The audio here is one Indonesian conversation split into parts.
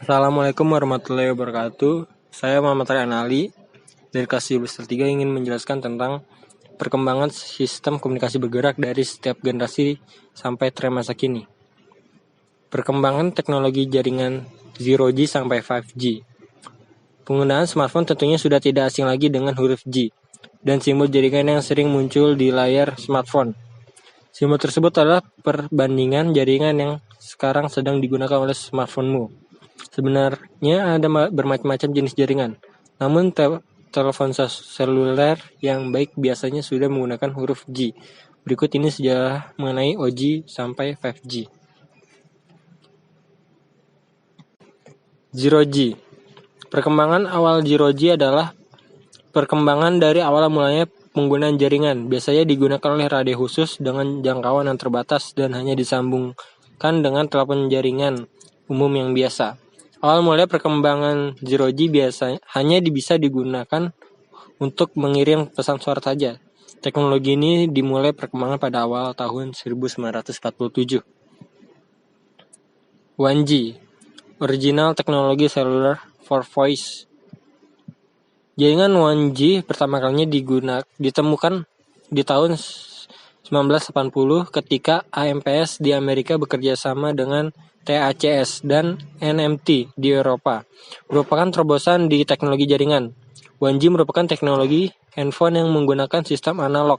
Assalamualaikum warahmatullahi wabarakatuh. Saya Muhammad Ryan Ali dari kelas 13 ingin menjelaskan tentang perkembangan sistem komunikasi bergerak dari setiap generasi sampai tren masa kini. Perkembangan teknologi jaringan 0G sampai 5G. Penggunaan smartphone tentunya sudah tidak asing lagi dengan huruf G dan simbol jaringan yang sering muncul di layar smartphone. Simbol tersebut adalah perbandingan jaringan yang sekarang sedang digunakan oleh smartphone-mu. Sebenarnya ada bermacam-macam jenis jaringan, namun telepon seluler yang baik biasanya sudah menggunakan huruf G. Berikut ini sejarah mengenai OG sampai 5G. 0G. Perkembangan awal 0G adalah perkembangan dari awal mulanya penggunaan jaringan. Biasanya digunakan oleh radio khusus dengan jangkauan yang terbatas dan hanya disambungkan dengan telepon jaringan umum yang biasa. Awal mulai perkembangan 0G biasanya hanya bisa digunakan untuk mengirim pesan suara saja. Teknologi ini dimulai perkembangan pada awal tahun 1947. 1G, Original Technology Cellular for Voice. Jaringan 1G pertama kalinya ditemukan di tahun 1980 ketika AMPS di Amerika bekerja sama dengan TACS dan NMT di Eropa. Merupakan terobosan di teknologi jaringan. 1G merupakan teknologi handphone yang menggunakan sistem analog.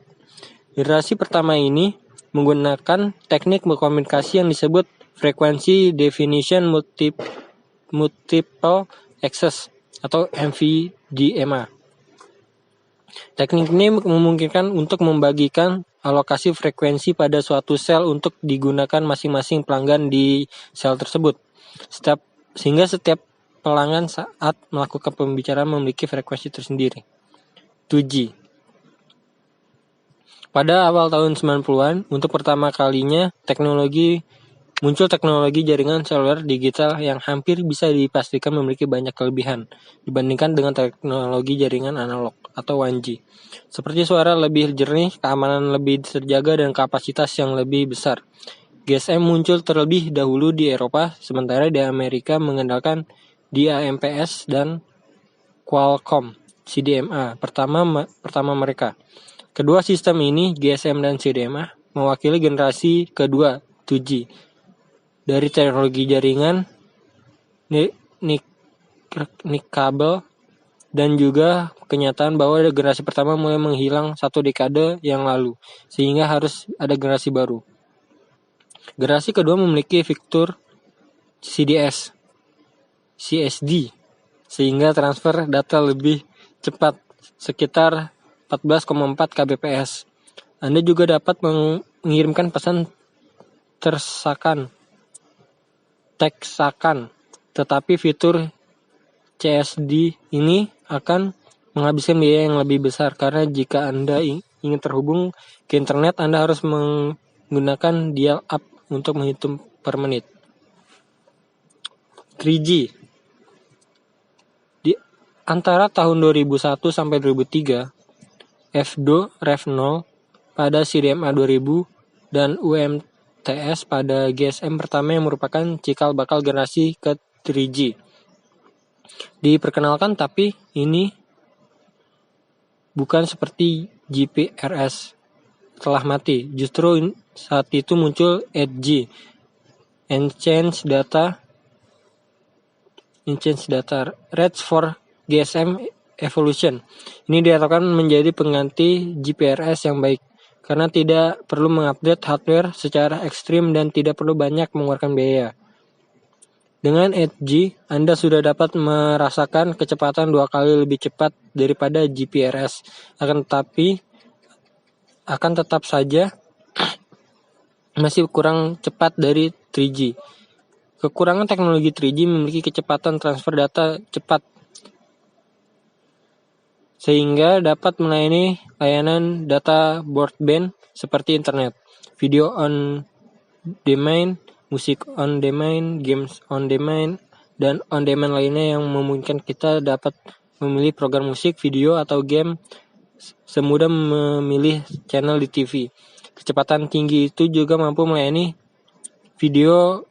Generasi pertama ini menggunakan teknik berkomunikasi yang disebut Frequency Definition Multiple Access atau MVDMA. Teknik ini memungkinkan untuk membagikan alokasi frekuensi pada suatu sel untuk digunakan masing-masing pelanggan di sel tersebut. Sehingga setiap pelanggan saat melakukan pembicaraan memiliki frekuensi tersendiri. 2G. Pada awal tahun 90-an, untuk pertama kalinya muncul teknologi jaringan seluler digital yang hampir bisa dipastikan memiliki banyak kelebihan dibandingkan dengan teknologi jaringan analog atau 1G. Seperti suara lebih jernih, keamanan lebih terjaga, dan kapasitas yang lebih besar. GSM muncul terlebih dahulu di Eropa, sementara di Amerika mengandalkan DAMPS dan Qualcomm CDMA pertama mereka. Kedua sistem ini, GSM dan CDMA, mewakili generasi kedua 2G. Dari teknologi jaringan kabel dan juga kenyataan bahwa generasi pertama mulai menghilang 1 dekade yang lalu, sehingga harus ada generasi baru. Generasi kedua memiliki fitur CSD, sehingga transfer data lebih cepat, sekitar 14,4 kbps. Anda juga dapat mengirimkan pesan teksakan, tetapi fitur CSD ini akan menghabiskan biaya yang lebih besar karena jika Anda ingin terhubung ke internet, Anda harus menggunakan dial-up untuk menghitung per menit. 3G. Di antara tahun 2001 sampai 2003, FDO Rev0 pada CDMA 2000 dan UMTS pada GSM pertama yang merupakan cikal bakal generasi ke 3G. Diperkenalkan, tapi ini bukan seperti GPRS telah mati. Justru saat itu muncul 8G, Enhanced Data Rates for GSM Evolution. Ini diharapkan menjadi pengganti GPRS yang baik karena tidak perlu mengupdate hardware secara ekstrim dan tidak perlu banyak mengeluarkan biaya. Dengan 8G, Anda sudah dapat merasakan kecepatan 2 kali lebih cepat daripada GPRS. Akan tetap saja masih kurang cepat dari 3G. Kekurangan teknologi 3G memiliki kecepatan transfer data cepat, sehingga dapat melayani layanan data broadband seperti internet, video on demand, musik on demand, games on demand, dan on demand lainnya yang memungkinkan kita dapat memilih program musik, video, atau game semudah memilih channel di TV. Kecepatan tinggi itu juga mampu melayani video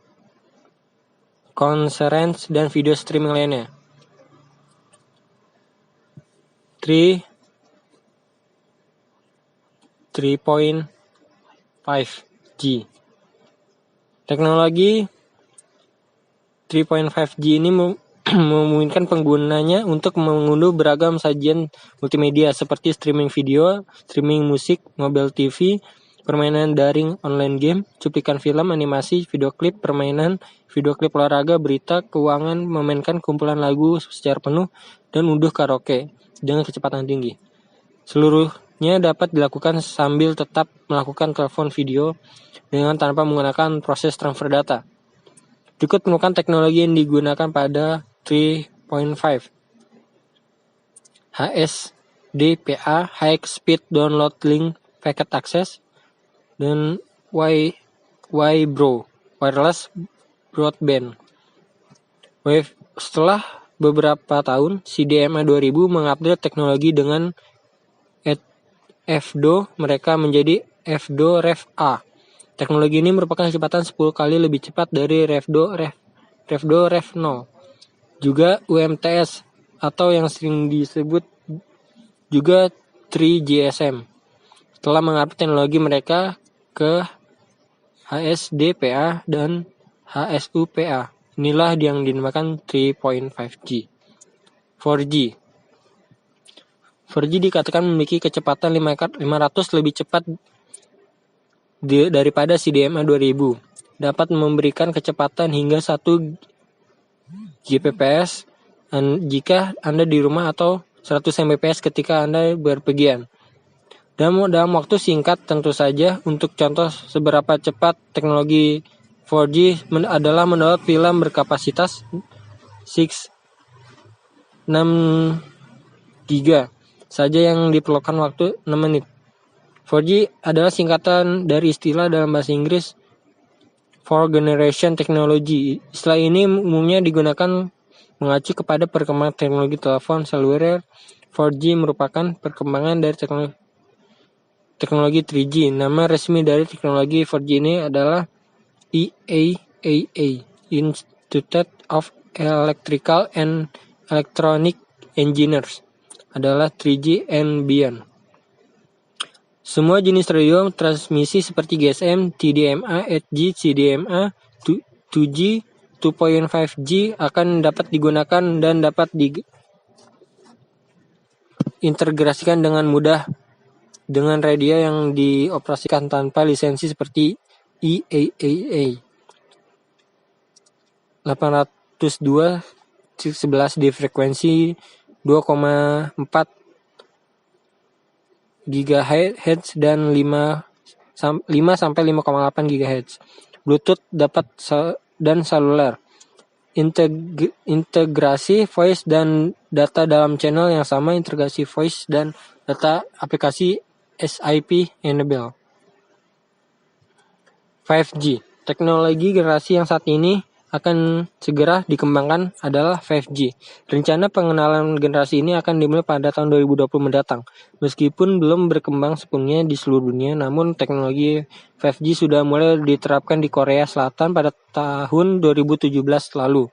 conference, dan video streaming lainnya. 3.5G. Teknologi 3.5G ini memungkinkan penggunanya untuk mengunduh beragam sajian multimedia seperti streaming video, streaming musik, mobile TV, permainan daring, online game, cuplikan film, animasi, video klip, permainan, video klip olahraga, berita, keuangan, memainkan kumpulan lagu secara penuh, dan unduh karaoke dengan kecepatan tinggi. Seluruhnya dapat dilakukan sambil tetap melakukan telepon video dengan tanpa menggunakan proses transfer data. Berikut merupakan teknologi yang digunakan pada 3.5. HSDPA, High Speed Download Link Packet Access, dan WiBro, Wireless Broadband. Setelah beberapa tahun, CDMA 2000 mengupdate teknologi dengan FDO mereka menjadi FDO Rev-A. Teknologi ini merupakan kecepatan 10 kali lebih cepat dari Rev-0. Juga UMTS atau yang sering disebut juga 3GSM. Setelah mengupdate teknologi mereka ke HSDPA dan HSUPA. Inilah yang dinamakan 3.5G. 4G. 4G dikatakan memiliki kecepatan 500 lebih cepat daripada CDMA 2000. Dapat memberikan kecepatan hingga 1 Gbps jika Anda di rumah atau 100 Mbps ketika Anda berpergian. Dan dalam waktu singkat tentu saja. Untuk contoh seberapa cepat teknologi 4G adalah mendownload film berkapasitas 6 GB saja yang diperlukan waktu 6 menit. 4G adalah singkatan dari istilah dalam bahasa Inggris Fourth Generation Technology. Istilah ini umumnya digunakan mengacu kepada perkembangan teknologi telepon seluler. 4G merupakan perkembangan dari teknologi 3G. Nama resmi dari teknologi 4G ini adalah IAAA, Institute of Electrical and Electronic Engineers, adalah 3G and beyond. Semua jenis radio transmisi seperti GSM, TDMA, 8G, CDMA, 2G, 2.5G akan dapat digunakan dan dapat diintegrasikan dengan mudah dengan radio yang dioperasikan tanpa lisensi seperti IAAA 802.11 di frekuensi 2,4 GHz dan 5-5,8 GHz. Bluetooth dan seluler. Integrasi voice dan data dalam channel yang sama, integrasi voice dan data aplikasi SIP enable. 5G. Teknologi generasi yang saat ini akan segera dikembangkan adalah 5G. Rencana pengenalan generasi ini akan dimulai pada tahun 2020 mendatang. Meskipun belum berkembang sepenuhnya di seluruh dunia, namun teknologi 5G sudah mulai diterapkan di Korea Selatan pada tahun 2017 lalu.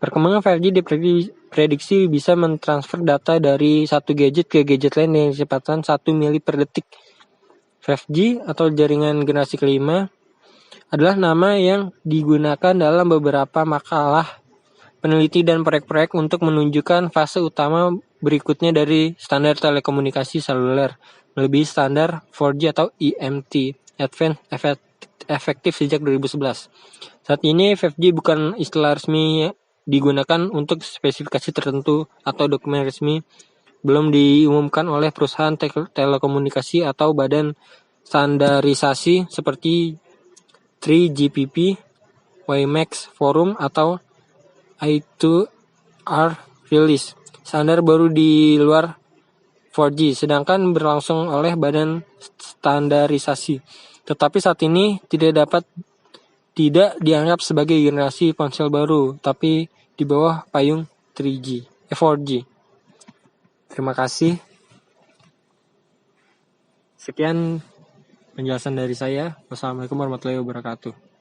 Perkembangan 5G diprediksi bisa mentransfer data dari satu gadget ke gadget lain dengan kecepatan 1 mili per detik. 5G atau jaringan generasi kelima adalah nama yang digunakan dalam beberapa makalah peneliti dan proyek-proyek untuk menunjukkan fase utama berikutnya dari standar telekomunikasi seluler, melebihi standar 4G atau EMT, Advanced Effective sejak 2011. Saat ini 5G bukan istilah resmi digunakan untuk spesifikasi tertentu atau dokumen resmi belum diumumkan oleh perusahaan telekomunikasi atau badan standarisasi seperti 3GPP, WiMAX Forum, atau I2R Release. Standar baru di luar 4G, sedangkan berlangsung oleh badan standarisasi. Tetapi saat ini tidak dianggap sebagai generasi ponsel baru, tapi di bawah payung 4G. Terima kasih. Sekian penjelasan dari saya. Wassalamualaikum warahmatullahi wabarakatuh.